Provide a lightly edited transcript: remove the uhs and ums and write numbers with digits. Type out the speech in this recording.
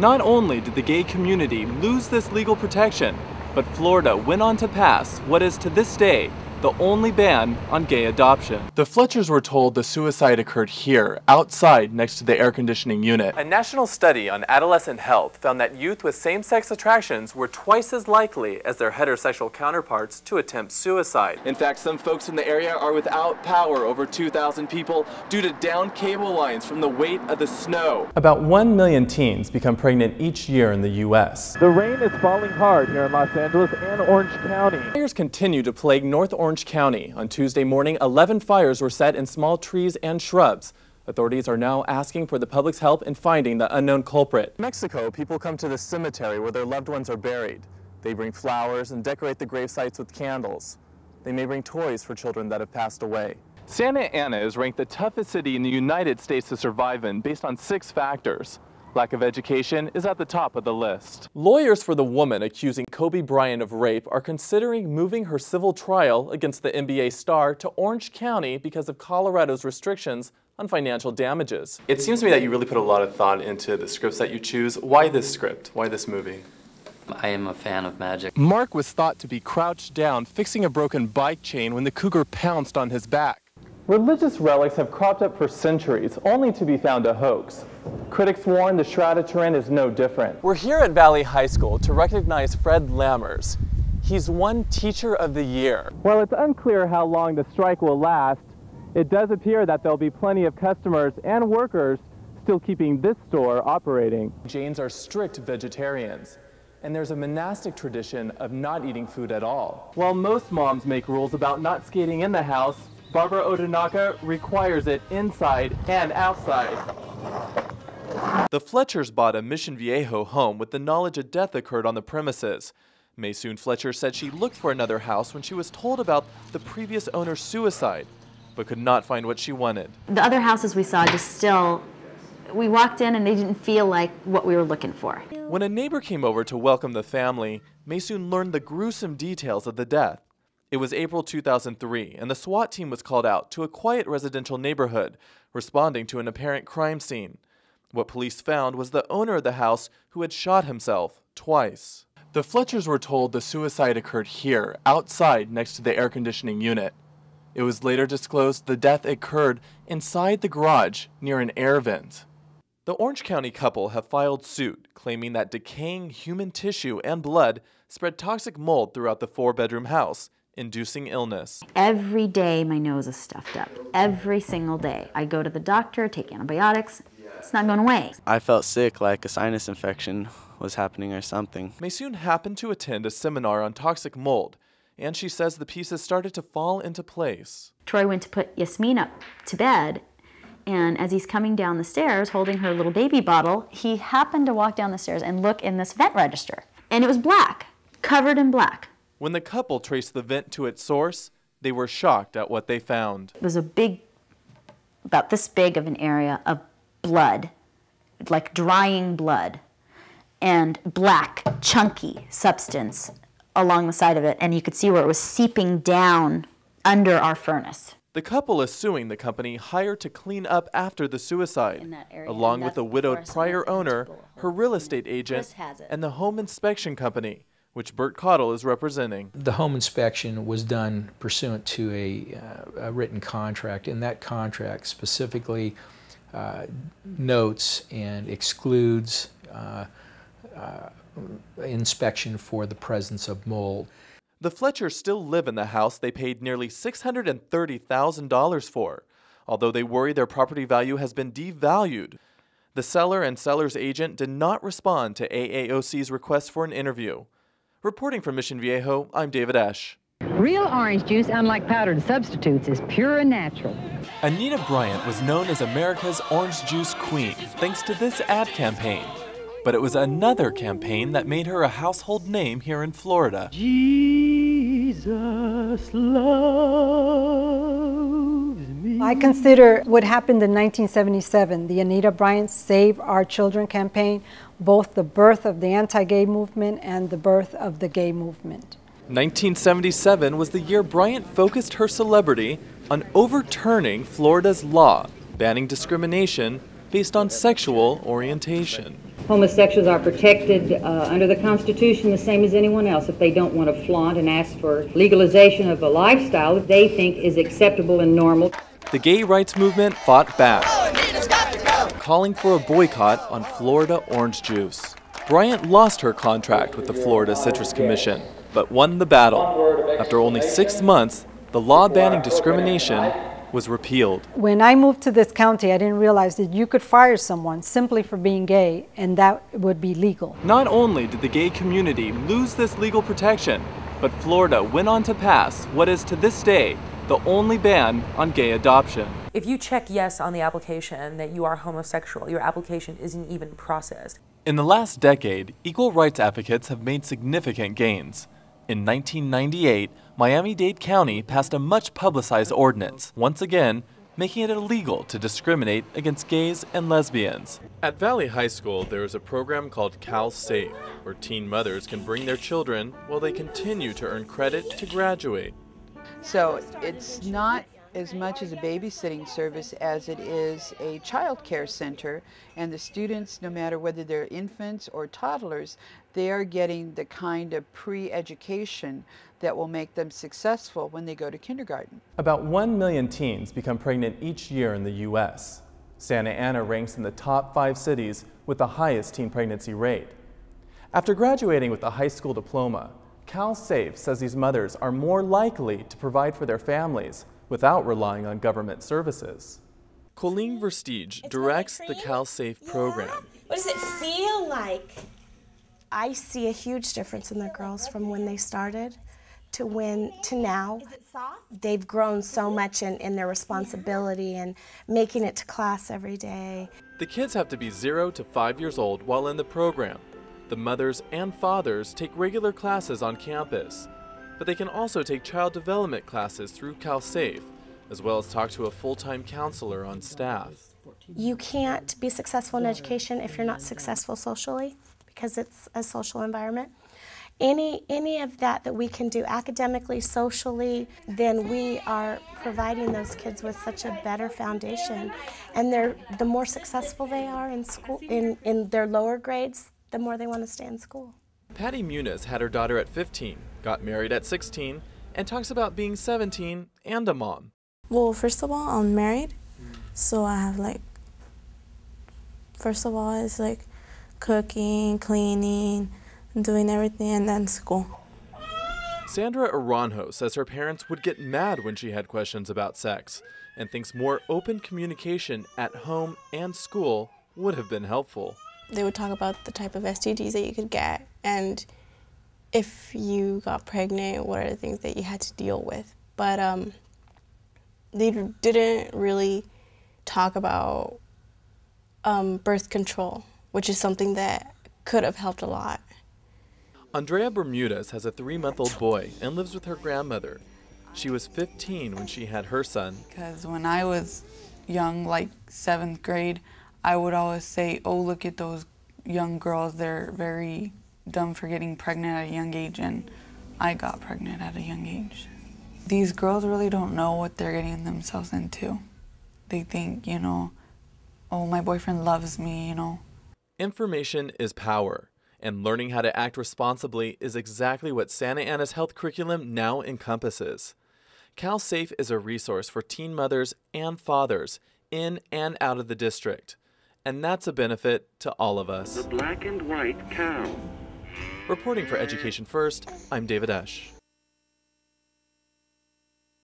Not only did the gay community lose this legal protection, but Florida went on to pass what is to this day the only ban on gay adoption. The Fletchers were told the suicide occurred here, outside next to the air conditioning unit. A national study on adolescent health found that youth with same-sex attractions were twice as likely as their heterosexual counterparts to attempt suicide. In fact, some folks in the area are without power, over 2,000 people, due to downed cable lines from the weight of the snow. About 1 million teens become pregnant each year in the U.S. The rain is falling hard here in Los Angeles and Orange County. Fires continue to plague North Orange County. On Tuesday morning, 11 fires were set in small trees and shrubs. Authorities are now asking for the public's help in finding the unknown culprit. In Mexico, people come to the cemetery where their loved ones are buried. They bring flowers and decorate the grave sites with candles. They may bring toys for children that have passed away. Santa Ana is ranked the toughest city in the United States to survive in based on 6 factors. Lack of education is at the top of the list. Lawyers for the woman accusing Kobe Bryant of rape are considering moving her civil trial against the NBA star to Orange County because of Colorado's restrictions on financial damages. It seems to me that you really put a lot of thought into the scripts that you choose. Why this script? Why this movie? I am a fan of magic. Mark was thought to be crouched down, fixing a broken bike chain when the cougar pounced on his back. Religious relics have cropped up for centuries, only to be found a hoax. Critics warn the Shroud of Turin is no different. We're here at Valley High School to recognize Fred Lammers. He's won Teacher of the Year. While it's unclear how long the strike will last, it does appear that there'll be plenty of customers and workers still keeping this store operating. Jains are strict vegetarians, and there's a monastic tradition of not eating food at all. While most moms make rules about not skating in the house, Barbara Odinaka requires it inside and outside. The Fletchers bought a Mission Viejo home with the knowledge a death occurred on the premises. Maysoon Fletcher said she looked for another house when she was told about the previous owner's suicide, but could not find what she wanted. The other houses we saw just still, we walked in and they didn't feel like what we were looking for. When a neighbor came over to welcome the family, Maysoon learned the gruesome details of the death. It was April 2003, and the SWAT team was called out to a quiet residential neighborhood, responding to an apparent crime scene. What police found was the owner of the house who had shot himself twice. The Fletchers were told the suicide occurred here, outside next to the air conditioning unit. It was later disclosed the death occurred inside the garage near an air vent. The Orange County couple have filed suit, claiming that decaying human tissue and blood spread toxic mold throughout the 4-bedroom house, inducing illness. Every day my nose is stuffed up. Every single day. I go to the doctor, take antibiotics. It's not going away. I felt sick, like a sinus infection was happening or something. Maysoon happened to attend a seminar on toxic mold, and she says the pieces started to fall into place. Troy went to put Yasmin up to bed, and as he's coming down the stairs holding her little baby bottle, he happened to walk down the stairs and look in this vent register. And it was black, covered in black. When the couple traced the vent to its source, they were shocked at what they found. It was a big, about this big of an area of blood, like drying blood, and black, chunky substance along the side of it, and you could see where it was seeping down under our furnace. The couple is suing the company hired to clean up after the suicide, along with the widowed prior owner, her real estate agent, and the home inspection company, which Bert Cottle is representing. The home inspection was done pursuant to a written contract, and that contract specifically notes and excludes inspection for the presence of mold. The Fletchers still live in the house they paid nearly $630,000 for, although they worry their property value has been devalued. The seller and seller's agent did not respond to AAOC's request for an interview. Reporting from Mission Viejo, I'm David Esch. Real orange juice, unlike powdered substitutes, is pure and natural. Anita Bryant was known as America's orange juice queen thanks to this ad campaign. But it was another campaign that made her a household name here in Florida. Jesus loves me. I consider what happened in 1977, the Anita Bryant Save Our Children campaign, both the birth of the anti-gay movement and the birth of the gay movement. 1977 was the year Bryant focused her celebrity on overturning Florida's law, banning discrimination based on sexual orientation. Homosexuals are protected under the Constitution the same as anyone else. If they don't want to flaunt and ask for legalization of a lifestyle that they think is acceptable and normal. The gay rights movement fought back, calling for a boycott on Florida orange juice. Bryant lost her contract with the Florida Citrus Commission, but won the battle. After only 6 months, the law banning discrimination was repealed. When I moved to this county, I didn't realize that you could fire someone simply for being gay, and that would be legal. Not only did the gay community lose this legal protection, but Florida went on to pass what is to this day the only ban on gay adoption. If you check yes on the application that you are homosexual, your application isn't even processed. In the last decade, equal rights advocates have made significant gains. In 1998, Miami-Dade County passed a much publicized ordinance, once again making it illegal to discriminate against gays and lesbians. At Valley High School, there is a program called Cal Safe, where teen mothers can bring their children while they continue to earn credit to graduate. So it's not as much as a babysitting service as it is a child care center, and the students, no matter whether they're infants or toddlers, they are getting the kind of pre-education that will make them successful when they go to kindergarten. About 1 million teens become pregnant each year in the U.S. Santa Ana ranks in the top 5 cities with the highest teen pregnancy rate. After graduating with a high school diploma, Cal Safe says these mothers are more likely to provide for their families without relying on government services. Colleen Versteege directs the Cal Safe program. What does it feel like? I see a huge difference in the girls from when they started to now. Is it soft? They've grown so much in their responsibility and making it to class every day. The kids have to be 0 to 5 years old while in the program. The mothers and fathers take regular classes on campus, but they can also take child development classes through Cal Safe, as well as talk to a full-time counselor on staff. You can't be successful in education if you're not successful socially, because it's a social environment. Any of that we can do academically, socially, then we are providing those kids with such a better foundation. And the more successful they are in school, in their lower grades, the more they want to stay in school. Patty Muniz had her daughter at 15, got married at 16, and talks about being 17 and a mom. Well, first of all, I'm married, so I have first of all, it's cooking, cleaning, doing everything, and then school. Sandra Aranjo says her parents would get mad when she had questions about sex, and thinks more open communication at home and school would have been helpful. They would talk about the type of STDs that you could get, and if you got pregnant, what are the things that you had to deal with. But they didn't really talk about birth control, which is something that could have helped a lot. Andrea Bermudez has a 3-month-old boy and lives with her grandmother. She was 15 when she had her son. Because when I was young, 7th grade, I would always say, oh, look at those young girls, they're very dumb for getting pregnant at a young age, and I got pregnant at a young age. These girls really don't know what they're getting themselves into. They think, oh, my boyfriend loves me, Information is power, and learning how to act responsibly is exactly what Santa Ana's health curriculum now encompasses. Cal Safe is a resource for teen mothers and fathers in and out of the district. And that's a benefit to all of us. The black and white cow. Reporting for Education First, I'm David Esch.